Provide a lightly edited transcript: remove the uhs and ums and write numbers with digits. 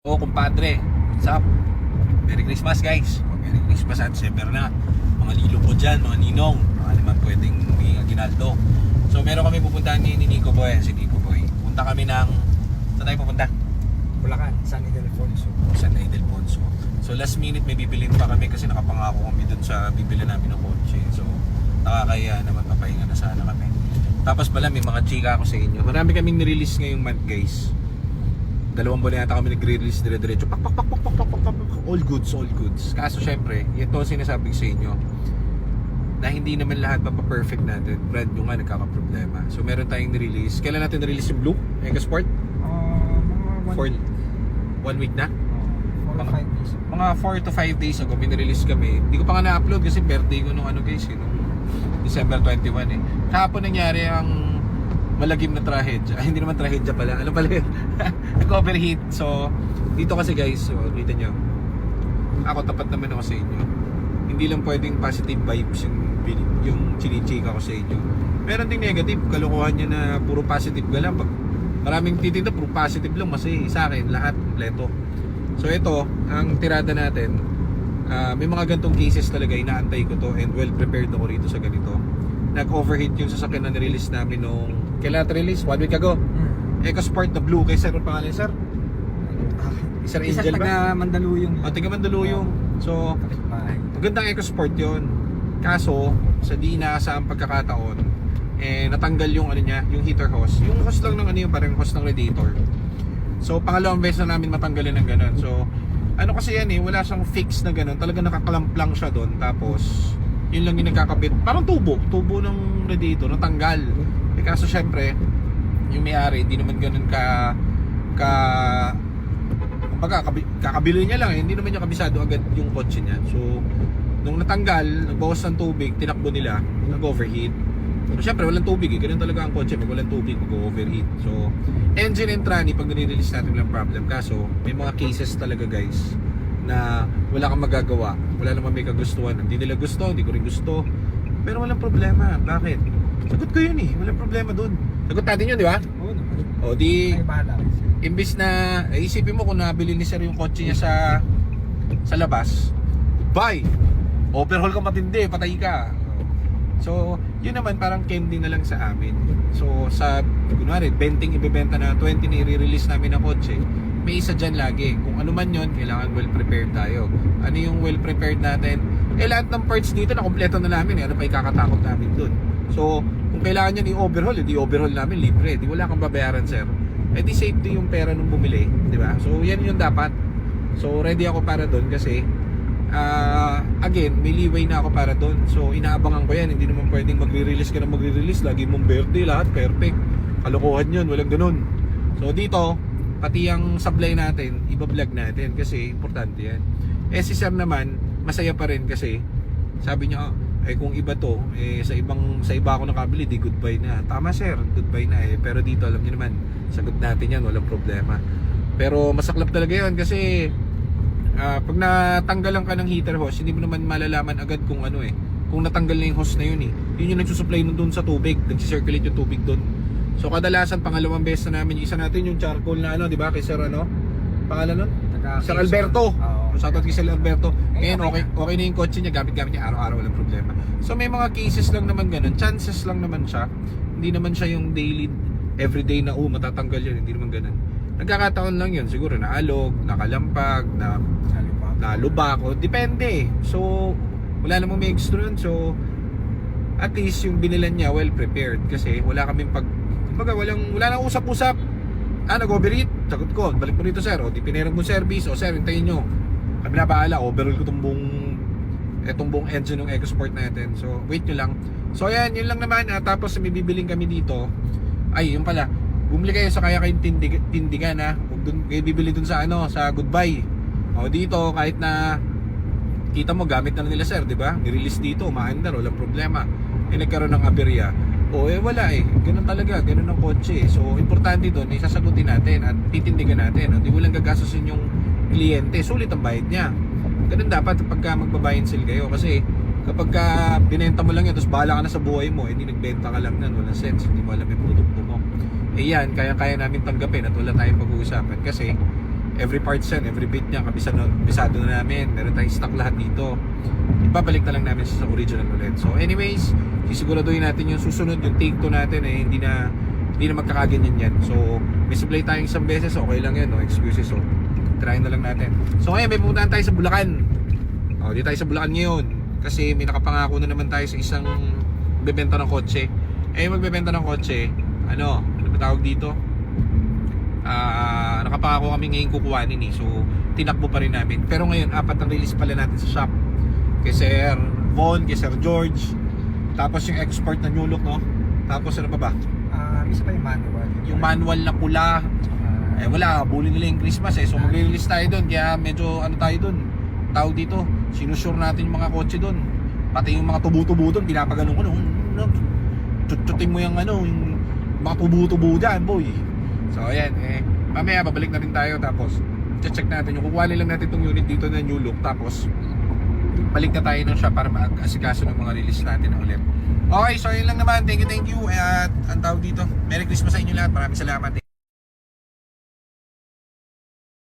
Oh, kumpadre, what's up? Merry Christmas, guys. Merry Christmas at December na. Mga lilo po dyan, mga ninong, mga naman pwedeng may aginaldo. So meron kami pupuntahan ni Nico Boy, si Nico Boy. Punta kami ng, saan tayo pupunta? Bulacan, San Ildefonso. San Ildefonso. So last minute may bibilin pa kami kasi nakapangako kami dun sa bibili namin ng kotse. So nakakaya naman, papahinga na sana kami. Tapos pala may mga chika ako sa inyo. Marami kaming nirelease ngayong month, guys. 2 buwan yata kami nagre-release dire-diretso. Pak. All goods, all goods. Kaso syempre, ito sinasabi ko sa inyo na hindi naman lahat perfect natin. Brand new nga nagkaka-problema. So meron tayong nirelease. Kailan natin nirelease yung Blue? EcoSport? Mga 1 week na? 4 to 5 days. Mga 4 to 5 days ago may nirelease kami. Hindi ko pa nga na-upload kasi birthday ko nung guys, nung December 21 eh. Kahapon nangyari ang malagim na trahedya. Ay, hindi naman trahedya pala. Ano pala yun? Nag-overheat. So, dito kasi guys, so, kita nyo. Ako, tapat naman ako sa inyo. Hindi lang pwedeng positive vibes yung chinichika ko sa inyo. Meron ding negative. Kalukuhan nyo na puro positive ka lang. Pag maraming titinda, puro positive lang. Kasi sa akin, lahat kompleto. So, ito, ang tirada natin. May mga gantong cases talaga. Inaantay ko to and well prepared ako rito sa ganito. Nag-overheat yung sasakyan na nirelease namin nung kailan release? 1 week ago. EcoSport na blue. Kay sir, ang pangalan sir? Sir Angel ba? taga Mandaluyong. O, taga Mandaluyong. So, magandang EcoSport yun. Kaso, sa di inaasahang pagkakataon, natanggal yung niya, yung heater hose. Yung hose lang ng parang hose ng radiator. So, pangalawang beses na namin matanggalin ng ganun. So, kasi yan wala siyang fix na ganun. Talaga nakakalamplang siya doon. Tapos, yun lang yung nagkakabit. Parang tubo ng radiator, natanggal. Kaso syempre, yung may-ari, hindi naman ganun kakabilo niya lang hindi naman niya kabisado agad yung kotse niya. So, nung natanggal, nagbawas ng tubig, tinakbo nila, nag-overheat. So, syempre, walang tubig ganun talaga ang kotse, pag walang tubig, mag-overheat. So, engine and tranny, pag nire-release natin walang problem. Kaso, may mga cases talaga guys, na wala kang magagawa, wala naman may kagustuhan, hindi nila gusto, hindi ko rin gusto, pero walang problema. Bakit? Sagot ko yun walang problema dun. Sagot natin yun, di ba? Oo naman. O di, Ay, bahala. imbis na isipin mo kung nabili ni sir yung kotse niya sa labas, goodbye, overhaul ka matindi, patay ka. So yun naman parang candy na lang sa amin. So sa kunwari 20 ibebenta na 20 na i-release namin ng kotse, may isa dyan lagi. Kung ano man yun, kailangan well prepared tayo. Ano yung well prepared natin? Lahat ng parts dito na kompleto na namin ano pa ikakatakot namin dun. So kung kailangan nyo i-overhaul, di overhaul namin libre. Di wala kang babayaran sir. Di safety yung pera nung bumili, di ba? So yan yung dapat. So ready ako para doon kasi again, may leeway na ako para doon. So inaabangan ko yan. Hindi naman pwedeng magre-release ka na magre-release. Lagi mong birthday, lahat perfect. Kalokohan yun, walang ganun. So dito, pati yung supply natin, iba-vlog natin kasi importante yan. Si sir naman, masaya pa rin kasi sabi niya, kung iba to, sa iba ako nakabili, di goodbye na. Tama sir, goodbye na pero dito alam niyo naman, sagot natin yan, walang problema. Pero masaklap talaga yun kasi pag natanggalan ka ng heater hose, hindi mo naman malalaman agad kung kung natanggal na yung hose na yun yun yung nagsusupply nun dun sa tubig, nagsisirculate yung tubig dun. So kadalasan pangalawang beses na namin, isa natin yung charcoal na di ba kay sir pangalan nun? Sir Alberto. Shoutout kay Sir Alberto. Ngayon okay na yung kotse niya, gamit niya araw-araw, walang problema. So may mga cases lang naman ganun, chances lang naman siya. Hindi naman siya yung daily, everyday na matatanggal yun, hindi naman ganun. Nagkakataon lang yun, siguro naalog, nakalampag, nalubak, o depende. So wala namang may extra yun. So at least yung binilan niya well prepared kasi wala kaming wala nang usap-usap. Nag-overheat, sagot ko, balik mo rito sir, di pinirang mo service, sir, hintayin nyo, kami na bahala, overhaul ko itong buong engine ng EcoSport natin. So wait nyo lang. So ayan, yun lang naman. Tapos may bibiling kami dito. Ay, yun pala, bumili kayo sa kaya kayong tindigan kayo bibili dun sa sa goodbye. Dito kahit na kita mo gamit na nila sir, di ba? Ni-release dito, maandar, walang problema. Nagkaroon ng aberya. Wala ganun talaga, ganun ang kotse. So importante doon, sasagutin natin at titindigan natin. Hindi mo lang gagastusin yung kliyente, sulit ang bayad niya. Ganun dapat pagka magbabayad sale kayo. Kasi kapag binenta mo lang yan, tapos bahala ka na sa buhay mo, hindi nagbenta ka lang nan, walang sense, hindi mo alam yung produkto mo. Yan, kaya-kaya namin tanggapin at wala tayong pag-uusapan. Kasi Every parts yan, every bit niya, kabisado na namin. Meron tayong stock lahat dito. Ibabalik na lang namin sa original ulit. So anyways, sisiguraduhin natin yung susunod, yung take 2 natin hindi na magkakaganyan yan. So may supply tayong isang beses, okay lang yan, no excuses. So try na lang natin. So ngayon may pupuntahan tayo sa Bulacan. Di tayo sa Bulacan ngayon kasi may nakapangako na naman tayo sa isang bebenta ng kotse. Magbebenta ng kotse, ano ba tawag dito? Nakapangako kami ngayon kukuhanin So tinakbo pa rin namin. Pero ngayon 4 ang release pala natin sa shop. Kay Sir Von, kay Sir George. Tapos yung export na New Look, no? Tapos ano pa ba? Isa pa yung manual. Yung manual na pula. Wala, bully nila yung Christmas So magre-release tayo doon. Kaya medyo ano tayo doon, tawag dito, sinusure natin yung mga kotse doon. Pati yung mga tubo-tubo doon, pinapaganon ko Chuchutin mo yung yung mga tubo-tubo dyan, boy. So ayan, mamaya babalik na rin tayo. Tapos check natin yung kukuha lang natin itong unit dito na New Look. Tapos balik na tayo ng shop para mag-asikaso ng mga release natin ulit. Okay, so yun lang naman. Thank you. At ang tawag dito, Merry Christmas sa inyo lahat. Maraming salamat.